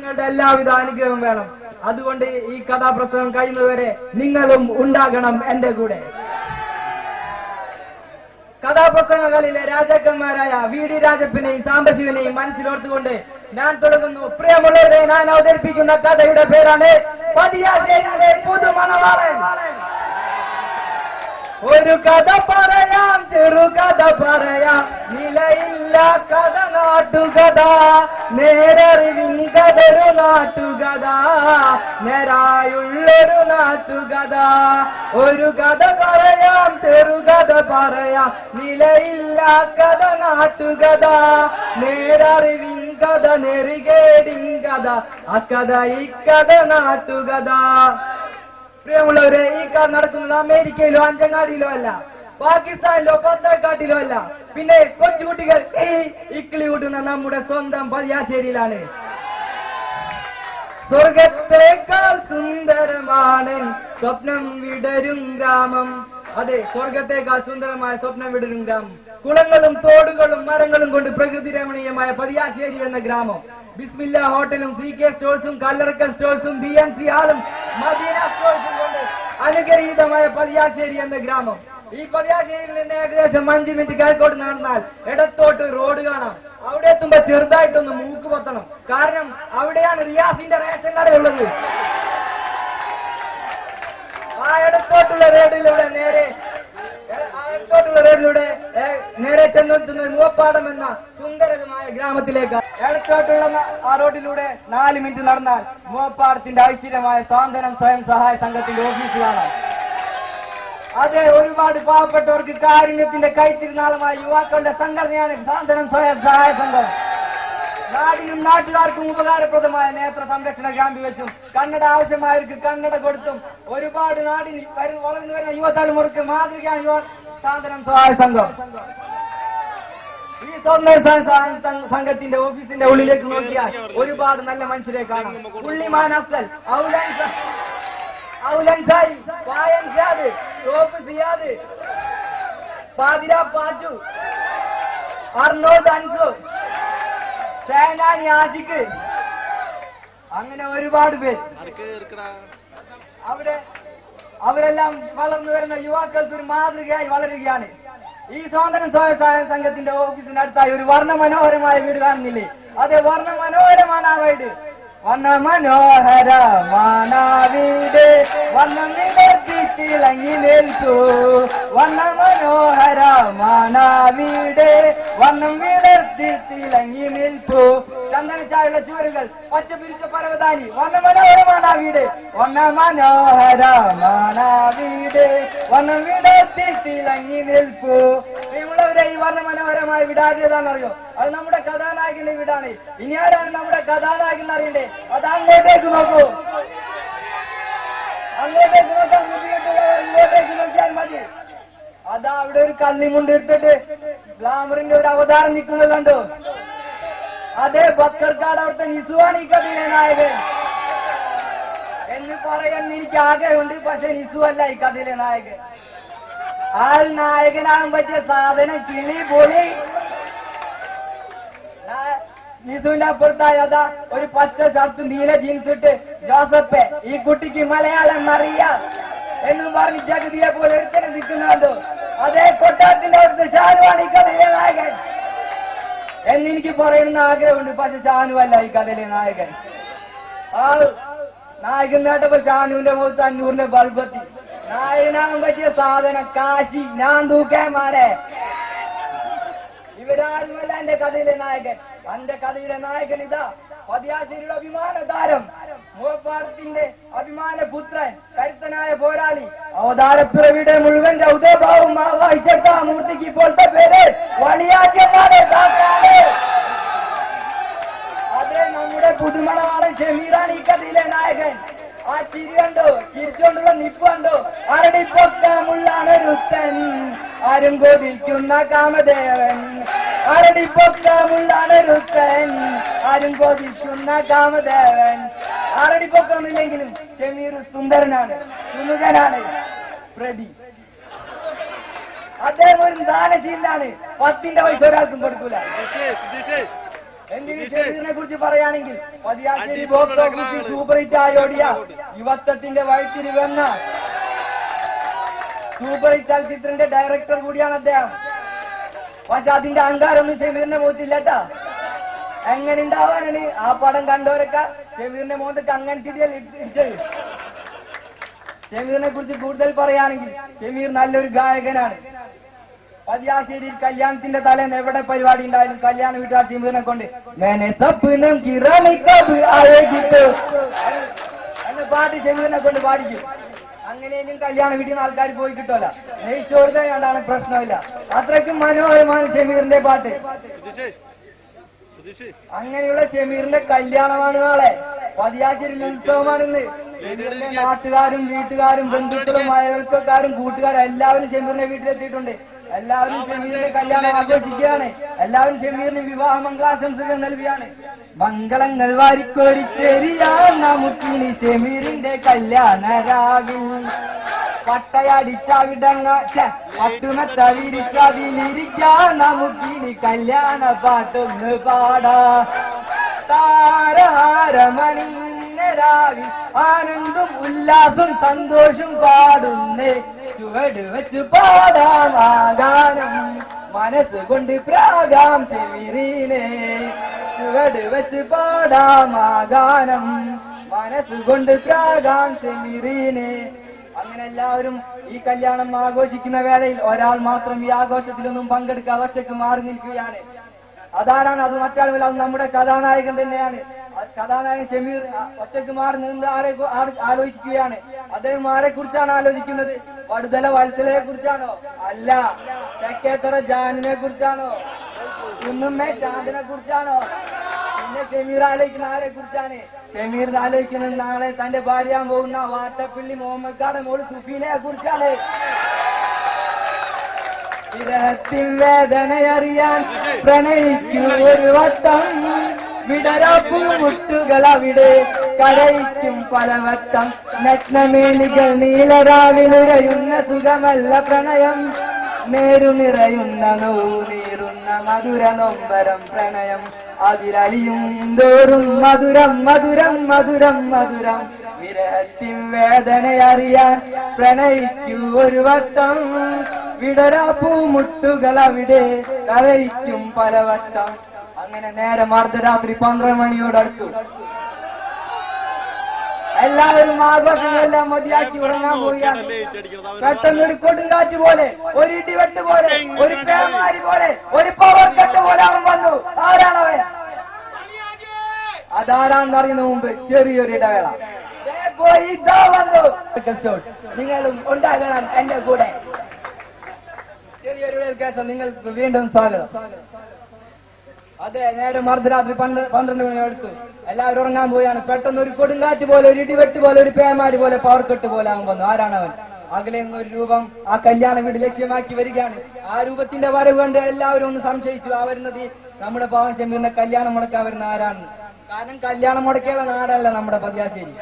നിങ്ങളുടെ എല്ലാവിധ അനുഗ്രഹവും വേണം. അതുകൊണ്ട് ഈ കഥാപ്രസംഗം കഴിയുന്നതുവരെ നിങ്ങളും ഉണ്ടാകണം എന്റെ കൂടെ. കഥാപ്രസംഗങ്ങളിലെ രാജാക്കന്മാരായ വി ഡി രാജപ്പനെയും സാംബശിവനെയും മനസ്സിലോർത്തുകൊണ്ട് ഞാൻ തുടങ്ങുന്നു. പ്രിയമുള്ളവരെ, ഞാൻ അവതരിപ്പിക്കുന്ന കഥയുടെ പേരാണ് പതിയാശ്ശേരിയിലെ പുതുമണവാളൻ. ഒരു കഥ പറയാം, ചെറുകഥ പറയാം, നിലയില്ല കഥ നാട്ടുകഥ, നേരറിവിൻ കഥൊരു നാട്ടുകഥ, നേരായുള്ളൊരു നാട്ടുകഥ. ഒരു കഥ പറയാം, ചെറുകഥ പറയാം, നിലയില്ല കഥ നാട്ടുകഥ, നേരറിവിൻ കഥ, നെറികേടിൻ കഥ, അക്കഥ ഇക്കഥ നാട്ടുകഥ. പ്രിയമുള്ളവരെ, ഈ കഥ നടക്കുന്നത് അമേരിക്കയിലോ അഞ്ചങ്ങാടിയിലോ അല്ല, പാകിസ്ഥാനിലോ പത്തക്കാട്ടിലോ അല്ല, പിന്നെ കൊച്ചുകുട്ടികൾ ഇക്കിളി കൂട്ടുന്ന നമ്മുടെ സ്വന്തം പതിയാശ്ശേരിയിലാണ്. സ്വർഗത്തേക്കാൾ സുന്ദരമാണ് സ്വപ്നം വിടരും ഗ്രാമം. അതെ, സ്വർഗത്തേക്കാൾ സുന്ദരമായ സ്വപ്നം വിടരും ഗ്രാമം. കുളങ്ങളും തോടുകളും മരങ്ങളും കൊണ്ട് പ്രകൃതി രമണീയമായ പതിയാശ്ശേരി എന്ന ഗ്രാമം. ബിസ്മില്ല ഹോട്ടലും CK സ്റ്റോഴ്സും കല്ലറക്കൽ സ്റ്റോഴ്സും BNC ഹാളും മദീന സ്റ്റോഴ്സും കൊണ്ട് അനുഗ്രഹീതമായ പതിയാശ്ശേരി എന്ന ഗ്രാമം. ഈ പതിയാശ്ശേരിയിൽ നിന്ന് ഏകദേശം 5 മിനിറ്റ് കിഴക്കോട്ട് നടന്നാൽ ഇടത്തോട്ട് റോഡ് കാണാം. അവിടെ എത്തുമ്പോ ചെറുതായിട്ടൊന്ന് മൂക്ക് പൊത്തണം. കാരണം അവിടെയാണ് റിയാസിന്റെ റേഷൻ കടയുള്ളത്. ആ ഇടത്തോട്ടുള്ള റോഡിലൂടെ നേരെ ചെന്നെത്തുന്നത് മൂവപ്പാടം എന്ന സുന്ദരമായ ഗ്രാമത്തിലേക്ക്. ഇടത്തോട്ടുള്ള ആ റോഡിലൂടെ 4 മിനിറ്റ് നടന്നാൽ മൂവപ്പാടത്തിന്റെ ഐശ്വര്യമായ സാന്ത്വനം സ്വയം സഹായ സംഘത്തിന്റെ ഓഫീസിലാണ്. അതെ, ഒരുപാട് പാവപ്പെട്ടവർക്ക് കാരുണ്യത്തിന്റെ കൈത്തിരുനാളുമായ യുവാക്കളുടെ സംഘടനയാണ് സാന്ത്വനം സ്വയം സഹായ സംഘം. നാടിനും നാട്ടുകാർക്കും ഉപകാരപ്രദമായ നേത്ര സംരക്ഷണ ക്യാമ്പ് വെച്ചും കന്നഡ ആവശ്യമായവർക്ക് കന്നഡ കൊടുത്തും ഒരുപാട് നാടിന് വളർന്നു വരുന്ന യുവതലമുറക്ക് മാതൃകയാണ് സാന്ത്വനം സഹായ സംഘം. ഈ സംഘത്തിന്റെ ഓഫീസിന്റെ ഉള്ളിലേക്ക് നോക്കിയാൽ ഒരുപാട് നല്ല മനുഷ്യരെ കാണാം. ഉള്ളിമാൻ അഫ്സൽ, ഔലൻസാരി, പായൻ സിയാദ്, ടോപ്പ് സിയാദ്, പാതിര പാച്ചു, അർണോദ് അൻസു, സേനാനി ആഷിഖ്, അങ്ങനെ ഒരുപാട് പേര്. അവരെല്ലാം വളർന്നു വരുന്ന യുവാക്കൾക്ക് ഒരു മാതൃകയായി വളരുകയാണ്. ഈ സ്വാതന്ത്ര്യ സ്വയംസഹായ സംഘത്തിന്റെ ഓഫീസിനടുത്തായി ഒരു വർണ്ണമനോഹരമായ വീട് കാണുന്നില്ലേ? അതെ, വർണ്ണമനോഹരമാണ് ആ വീട്. വർണ്ണമനോഹരമാണ് ആ വീട്, വർണ്ണം വിടർത്തിളങ്ങി നിൽക്കൂ. വർണ്ണമനോഹരമാണ് ആ വീട്, വർണ്ണം വിടർത്തിളങ്ങി നിൽക്കൂ. ചന്ദനച്ചായുള്ള ചുവരുകൾ, പച്ച പിരിച്ച പർവ്വതാനി, വർണ്ണമനോഹരമാണ് ആ വീട്. വർണ്ണമനോഹരമാണ് ആ വീട്, വർണ്ണം വിടർത്തിളങ്ങി നിൽക്കൂ. പ്രിയമുള്ളവരെ, ഈ വർണ്ണമനോഹരമായ വീട് ആദ്യതാണെന്നറിയോ? അത് നമ്മുടെ കഥാനായകന്റെ വീടാണ്. ഇനി ആരാണ് നമ്മുടെ കഥാനായകൻ അറിയണ്ടേ? അത് അങ്ങോട്ടേക്ക് നോക്കൂ, അങ്ങോട്ടേക്ക് നോക്കാം. ഇങ്ങോട്ടേക്ക് നോക്കിയാൽ മതി. അതാ അവിടെ ഒരു കള്ളിമുണ്ട് എടുത്തിട്ട് ഗ്ലാമറിന്റെ ഒരു അവതാരം നിൽക്കുന്നത് കണ്ടു. അതേ, ബക്കർക്കാട് അവിടുത്തെ നിസുവാണ് ഈ കഥയിലെ നായകൻ എന്ന് പറയാൻ എനിക്ക് ആഗ്രഹമുണ്ട്. പക്ഷെ നിസു അല്ല ഈ കഥയിലെ നായകൻ. ആൾ നായകനാകാൻ പറ്റിയ സാധനം കിളി പോയി. നിസുവിന്റെ അപ്പുറത്തായി അതാ ഒരു പച്ച ഷർട്ടും നീല ജീൻസ് ഇട്ട് ജോസഫ്, ഈ കുട്ടിക്ക് മലയാളം അറിയാം എന്നും പറഞ്ഞ് ജഗതിയെ പോലെ ഒരുത്തനെ നിൽക്കുന്നുണ്ടോ? അതേ, കൊട്ടാരത്തിന്റെ അവിടുത്തെ ഷാനുവാണ് ഈ കഥയിലെ നായകൻ എന്നെനിക്ക് പറയണമെന്ന് ആഗ്രഹമുണ്ട്. പക്ഷെ ഷാനു അല്ല ഈ കഥയിലെ നായകൻ. ആ നായകൻ നേട്ടപ്പോ ഷാനുവിന്റെ മുഖത്ത് 500-ന്റെ ബൾബത്തി. നായകനാകാൻ പറ്റിയ സാധനം കാശി, ഞാൻ തൂക്കേമാരെ. ഇവരാരുമല്ല എന്റെ കഥയിലെ നായകൻ. എന്റെ കഥയുടെ നായകൻ ഇതാ പതിയാശ്ശേരിയുടെ അഭിമാന താരം, മൂവപ്പാടത്തിന്റെ അഭിമാന പുത്രൻ, കരുത്തനായ പോരാളി, അവതാരപ്പിറവിയുടെ മുഴുവൻ രൗദ്രഭാവം വായിച്ചെടുത്ത മൂർത്തിക്ക് ഇപ്പോഴത്തെ പേര് വളിയാറ്റമാണ്. അതെ, നമ്മുടെ പുതുമണവാളൻ ഷമീറാണ് ഈ കഥയിലെ നായകൻ. ആ ചിരി കണ്ടോ, ചിരിച്ചുകൊണ്ടുള്ള നിപ്പ് കണ്ടോ? അരടിപ്പൊക്കമുള്ളാണൊരുത്തൻ, ആരും കൊതിക്കുന്ന കാമദേവൻ. അരടിപ്പൊക്കമുള്ളാണൊരുത്തൻ, ആരും കൊതിക്കുന്ന കാമദേവൻ. അരടിപ്പൊക്കമില്ലെങ്കിലും ഷമീർ സുന്ദരനാണ്, സുമുഖനാണ്. പ്രതി അദ്ദേഹം ഒരു ദാനശീലാണ്. 10ന്റെ പൈസ ഒരാൾക്കും കൊടുക്കൂല. എന്തിന് ഷമീറിനെ കുറിച്ച് പറയുകയാണെങ്കിൽ പതിയാശ്ശേരി ബോക്സ് ഓഫീസിൽ സൂപ്പർ ഹിറ്റ് ആയോടിയ യുവത്വത്തിന്റെ വഴിത്തിരി വന്ന സൂപ്പർ ഹിറ്റ് ചലച്ചിത്രത്തിന്റെ ഡയറക്ടർ കൂടിയാണ് അദ്ദേഹം. പക്ഷെ അതിന്റെ അഹങ്കാരമൊന്നും ഷമീറിന്റെ മുഖത്തില്ലട്ടാ. എങ്ങനെ ഉണ്ടാവാനാണ് ആ പടം കണ്ടവരൊക്കെ ഷമീറിന്റെ മുഖത്തൊക്കെ അങ്ങനെ ഇടിച്ചത്. ഷമീറിനെ കുറിച്ച് കൂടുതൽ പറയുകയാണെങ്കിൽ ഷമീർ നല്ലൊരു ഗായകനാണ്. പതിയാശ്ശേരിയിൽ കല്യാണത്തിന്റെ തലേന്ന് എവിടെ പരിപാടി ഉണ്ടായാലും കല്യാണ വീട്ടുകാർ ഷമീറിനെ കൊണ്ട് മേനെ സപ്നം എന്ന പാട്ട് ഷമീറിനെ കൊണ്ട് പാടിക്കും. അങ്ങനെയും കല്യാണ വീട്ടിൽ നിന്ന് ആൾക്കാർ പോയി കിട്ടുമല്ല. നെയ്ച്ചോറുതെ കണ്ടാണ് പ്രശ്നമില്ല. അത്രയ്ക്കും മനോഹരമാണ് ഷമീറിന്റെ പാട്ട്. അങ്ങനെയുള്ള ഷമീറിന്റെ കല്യാണമാണ് നാളെ. പതിയാശ്ശേരിയിൽ ഉത്സവമാണിന്ന്. ഷമീറിന്റെ നാട്ടുകാരും വീട്ടുകാരും ബന്ധുക്കളും അയൽക്കാരും കൂട്ടുകാരും എല്ലാവരും ഷമീറിന്റെ വീട്ടിലെത്തിയിട്ടുണ്ട്. എല്ലാവരും ഷമീറിന്റെ കല്യാണം ആഘോഷിക്കുകയാണ്. എല്ലാവരും ഷമീറിന് വിവാഹ മംഗളാശംസകൾ നൽകുകയാണ്. മംഗളങ്ങൾ വാരിക്കോരിച്ചേരിയാൻ നമുക്കിനി ഷമീറിന്റെ കല്യാണ രാവിൽ പട്ടയടിച്ചാവിടങ്ങ പട്ടുമത്ത വിരിക്കാതിലിരിക്കാൻ നമുക്കിനി കല്യാണ പാട്ടൊന്ന് പാടാ. താരഹാരമണിഞ്ഞരാവിൽ ആനന്ദം ഉല്ലാസം സന്തോഷം പാടുന്നേ. ചുവട് വെച്ച് പാടാം ആ ഗാനം മനസ്സ് കൊണ്ട് പ്രാകാം ഷമീറിനെ. ചുവട് വെച്ച് പാടാം ആ ഗാനം മനസ്സ് കൊണ്ട് പ്രാകാം ഷമീറിനെ. അങ്ങനെ എല്ലാവരും ഈ കല്യാണം ആഘോഷിക്കുന്ന വേളയിൽ ഒരാൾ മാത്രം ഈ ആഘോഷത്തിലൊന്നും പങ്കെടുക്കാൻ ഒറ്റയ്ക്ക് മാറി നിൽക്കുകയാണ്. അതാരാണ്? അത് മറ്റാളുമില്ല, അത് നമ്മുടെ കഥാനായകൻ തന്നെയാണ്. കഥാനായകൻ ഷമീർ ഒറ്റയ്ക്ക് മാറി നിന്ന് ആലോചിക്കുകയാണ്. അദ്ദേഹം ആരെ കുറിച്ചാണ് ആലോചിക്കുന്നത്? വടുതല വത്സലയെ കുറിച്ചാണോ? അല്ല. തെക്കേത്തറ ജാനിനെ കുറിച്ചാണോ? കുന്നുമ്മേ ചാന്ദിനെ കുറിച്ചാണോ? പിന്നെ ഷമീർ ആലോചിക്കുന്ന ആരെ കുറിച്ചാണ്? ഷമീർ ആലോചിക്കുന്നത് നാളെ തന്റെ ഭാര്യാൻ പോകുന്ന വാട്ടപ്പള്ളി മുഹമ്മദ് മോള് സുഫീനെ കുറിച്ചാണ്. വിരഹത്തിൽ വേദനയറിയാൻ പ്രണയിക്കൂ ഒരു വട്ടം. വിടരാപ്പൂ മുട്ടുകൾ അവിടെ കരയിക്കും പലവട്ടം. നഗ്നമേനികൾ നീലരാവിലുരയുന്ന സുഖമല്ല പ്രണയം. നേരു നിറയുന്ന നീറുന്ന മധുര നൊമ്പരം പ്രണയം. അതിലലിയും തോറും മധുരം മധുരം മധുരം മധുരം. വിരഹത്തിൽ വേദനയറിയാൻ പ്രണയിക്കൂ ഒരു വട്ടം. വിടരാപ്പൂ മുട്ടുകൾ അവിടെ കരയിക്കും പലവട്ടം. അങ്ങനെ നേരം അർദ്ധരാത്രി 12 മണിയോടടുത്തു. എല്ലാവരും ആഘോഷങ്ങളെല്ലാം മതിയാക്കി ഉറങ്ങാൻ പോവുകയാണ്. പെട്ടെന്ന് ഒരു കൊടുങ്കാറ്റ് പോലെ, ഒരു ഇടിവെട്ട് പോലെ, ഒരു പേമാരി പോലെ, ഒരു പവർ കട്ട് പോലെ അവൻ വന്നു. ആരാണവൻ? അതാരാണെന്ന് അറിയുന്ന മുമ്പ് ചെറിയൊരു ഇടവേള. ഇതാ വന്നു. നിങ്ങളും ഉണ്ടാകണം എന്റെ കൂടെ. ചെറിയൊരു കേസം നിങ്ങൾക്ക് വീണ്ടും സ്വാഗതം. അതെ, നേരം അർദ്ധരാത്രി 12 മണിയെടുത്തു. എല്ലാവരും ഉറങ്ങാൻ പോയാണ്. പെട്ടെന്ന് ഒരു കൊടുങ്കാറ്റ് പോലെ, ഒരു ഇടിവെട്ട് പോലെ, ഒരു പേമാരി പോലെ, പവർക്കെട്ട് പോലെ അവൻ വന്നു. ആരാണവൻ? അകലെ ഒരു രൂപം ആ കല്യാണ വീട് ലക്ഷ്യമാക്കി വരികയാണ്. ആ രൂപത്തിന്റെ വരവ് കണ്ട് എല്ലാവരും ഒന്ന് സംശയിച്ചു. ആ വരുന്നത് നമ്മുടെ പാവൻ ഷമീറിന്റെ കല്യാണം മുടക്കാൻ വരുന്ന ആരാണ്? കാരണം കല്യാണം മുടക്കിയുള്ള നാടല്ല നമ്മുടെ പതിയാശ്ശേരി.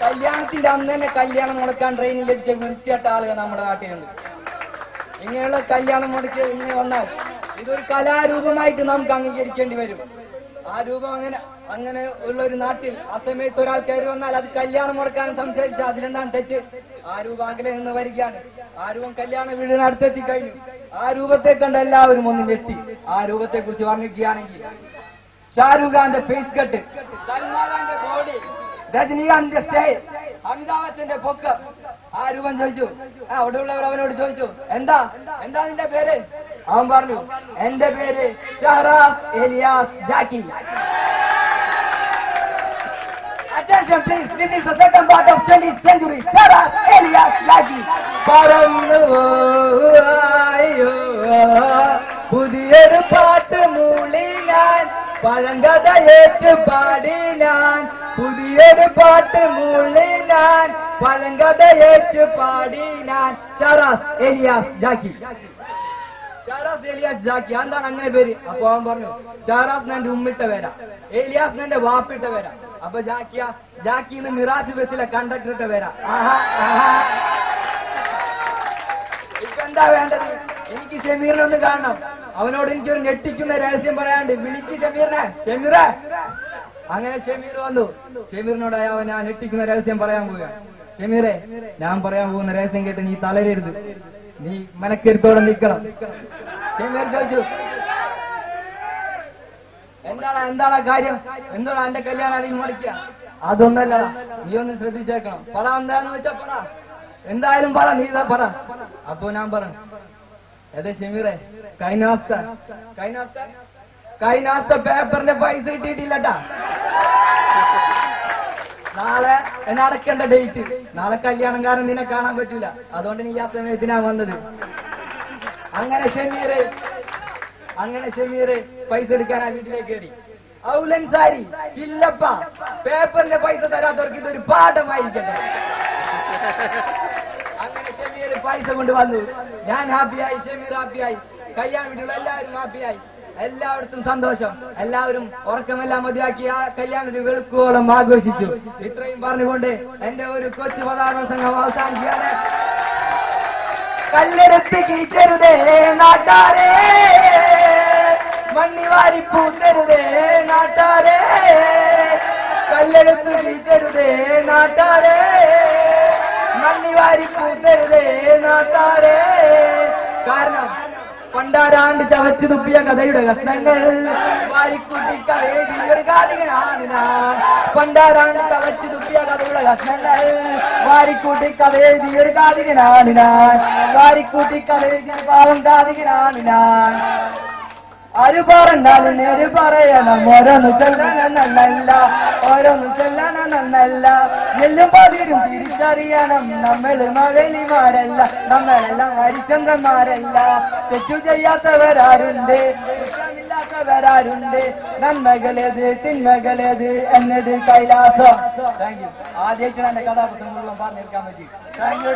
കല്യാണത്തിന്റെ അന്ന് തന്നെ കല്യാണം മുടക്കാൻ ട്രെയിനിൽ ലഭിച്ച വൃത്തിയായിട്ട ആളുകൾ നമ്മുടെ നാട്ടിലുണ്ട്. ഇങ്ങനെയുള്ള കല്യാണം മുടക്കി ഇങ്ങനെ വന്നാൽ ഇതൊരു കലാരൂപമായിട്ട് നമുക്ക് അംഗീകരിക്കേണ്ടി വരും. ആ രൂപം അങ്ങനെ ഉള്ള ഒരു നാട്ടിൽ ആ സമയത്ത് ഒരാൾ കയറി വന്നാൽ അത് കല്യാണം മുടക്കാൻ സംസാരിച്ചാൽ അതിലെന്താണ് തെറ്റ്? ആ രൂപം അകലെ നിന്ന് വരികയാണ്. ആ രൂപം കല്യാണ വീടിന് അടുത്തെത്തി കഴിഞ്ഞു. ആ രൂപത്തെ കണ്ട് എല്ലാവരും ഒന്ന് ഞെട്ടി. ആ രൂപത്തെ കുറിച്ച് വർണ്ണിക്കുകയാണെങ്കിൽ ഷാരൂഖ് ഖാന്റെ ഫേസ് കട്ട്, സൽമാൻ ഖാന്റെ ബോഡി, രജനീകാന്തിന്റെ സ്റ്റൈൽ, അമിതാഭ് ബച്ചന്റെ പൊക്കം. ആ രൂപം ചോദിച്ചു. അവിടെയുള്ളവർ അവനോട് ചോദിച്ചു, എന്താ നിന്റെ പേര്? അവൻ പറഞ്ഞു, എന്റെ പേര് ഷഹറാസ് എലിയാസ് ജാക്കി. Attention please, this is the second part of 20th century. ഷഹറാസ് Elias ജാക്കി. പറന്നു പുതിയൊരു പാട്ട് മൂളി ഞാൻ, പഴങ്കഥ ഏറ്റു പാടി ഞാൻ. പുതിയൊരു പാട്ട് മൂളി ഞാൻ, പഴങ്കഥ ഏറ്റു പാടി ഞാൻ. ഷഹറാസ് എലിയാസ് ജാക്കി. ഷഹറാസ് എലിയാസ് ജാക്കി. എന്താണ് അങ്ങനെ പേര്? അപ്പൊ അവൻ പറഞ്ഞു, ഷഹറാസ് എന്റെ ഉമ്മിട്ട പേരാ, എലിയാസ് എന്റെ വാപ്പിട്ട പേരാ. അപ്പൊ ജാക്കിന്ന് മിറാജ് ബസ്സിലെ കണ്ടക്ടർ ഇട്ട പേരാ. ഇപ്പൊ എന്താ വേണ്ടത്? എനിക്ക് ഷമീറിനൊന്ന് കാണണം. അവനോട് എനിക്കൊരു ഞെട്ടിക്കുന്ന രഹസ്യം പറയാണ്ട്. വിളിക്ക് ഷമീറിനെ. ഷമീറെ. അങ്ങനെ ഷമീർ വന്നു. ഷമീറിനോട് അവൻ ഞാൻ ഞെട്ടിക്കുന്ന രഹസ്യം പറയാൻ പോവുക. ഷമീറെ, ഞാൻ പറയാൻ പോകുന്ന രഹസ്യം കേട്ട് നീ തളരരുത്, നീ മനക്കരുത്തോടെ നിൽക്കണം. ഷമീർ ചോദിച്ചു, എന്താണ് കാര്യം? എന്താണ് എന്റെ കല്യാണം നീ മുടക്കുക? അതൊന്നല്ല, നീ ഒന്ന് ശ്രദ്ധിച്ചേക്കണം. പറ, എന്താന്ന് വെച്ചാ പറ, എന്തായാലും പറ, നീ ഇതാ പറ. അപ്പൊ ഞാൻ പറഞ്ഞു, അതെ ഷമീറെ, കൈനാസ്ത പേപ്പറിന്റെ പൈസ കിട്ടിയിട്ടില്ലട്ടാ. നാളെ നടക്കേണ്ട ഡേറ്റ്, നാളെ കല്യാണം കാരണം നിന്നെ കാണാൻ പറ്റൂല, അതുകൊണ്ട് നീ ആ സമയത്തിനാ വന്നത്. അങ്ങനെ ഷമീറ് പൈസ എടുക്കാൻ ആ വീട്ടിലേക്ക് കയറി. ഔലൻ സാരി ചില്ലപ്പ, പേപ്പറിന്റെ പൈസ തരാത്തവർക്ക് ഇതൊരു പാഠമായിരിക്കട്ടെ. അങ്ങനെ ഷമീർ പൈസ കൊണ്ട് വന്നു. ഞാൻ ഹാപ്പിയായി, ഷമീർ ഹാപ്പിയായി, കല്യാണ വീട്ടിലുള്ള എല്ലാവരും ഹാപ്പിയായി, എല്ലായിടത്തും സന്തോഷം. എല്ലാവരും ഉറക്കമെല്ലാം മതിയാക്കി ആ കല്യാണത്തിന് വെളുക്കോളം ആഘോഷിച്ചു. ഇത്രയും പറഞ്ഞുകൊണ്ട് എന്റെ ഒരു കൊച്ചു പതാക സംഘം അവസാനിക്കുകയാണ്. കല്ലെടുത്ത് കീച്ചരുതേ നാട്ടാരേ, മണ്ണിവാരി പൂത്തരുതേ നാട്ടാരേ, കല്ലെടുത്ത് കീച്ചരുതേ നാട്ടാരേ, മണ്ണിവാരി പൂത്തരുതേ നാട്ടാരേ. കാരണം പണ്ടാരാണ്ട് ചവച്ചു തുപ്പിയ കഥയുടെ കഷ്ണങ്ങൾ വാരിക്കുട്ടി കഥയെഴുതിയൊരു കാതികനാണ് ഞാൻ. പണ്ടാരാണ്ട് ചവച്ചു തുപ്പിയ കഥയുടെ കഷ്ണങ്ങൾ വാരിക്കൂട്ടി കഥയെഴുതിയൊരു കാതികനാണ് ഞാൻ. വാരിക്കൂട്ടി കഥയെഴുതിയ പാവം കാതികനാണ് ഞാൻ. ആര് പറഞ്ഞാലും നേര് പറയണം, ഓരോന്ന് ചെല്ലാനല്ല, ഓരോന്ന് ചെല്ലാനല്ല. എല്ലും പതിരും തിരിച്ചറിയണം, നമ്മൾ മകലിമാരല്ല, നമ്മളെല്ലാം ഹരിചന്ദ്രന്മാരല്ല. തെറ്റു ചെയ്യാത്തവരാരുണ്ട്, കുറ്റമില്ലാത്തവരാരുണ്ട്, നന്മകളേത് തിന്മകളേത് എന്നത് കൈലാസം. Thank you. ആദ്യമായിട്ടാണ് എന്റെ കഥാപാത്രം മുഴുവൻ പറഞ്ഞെടുക്കാൻ പറ്റി. Thank you.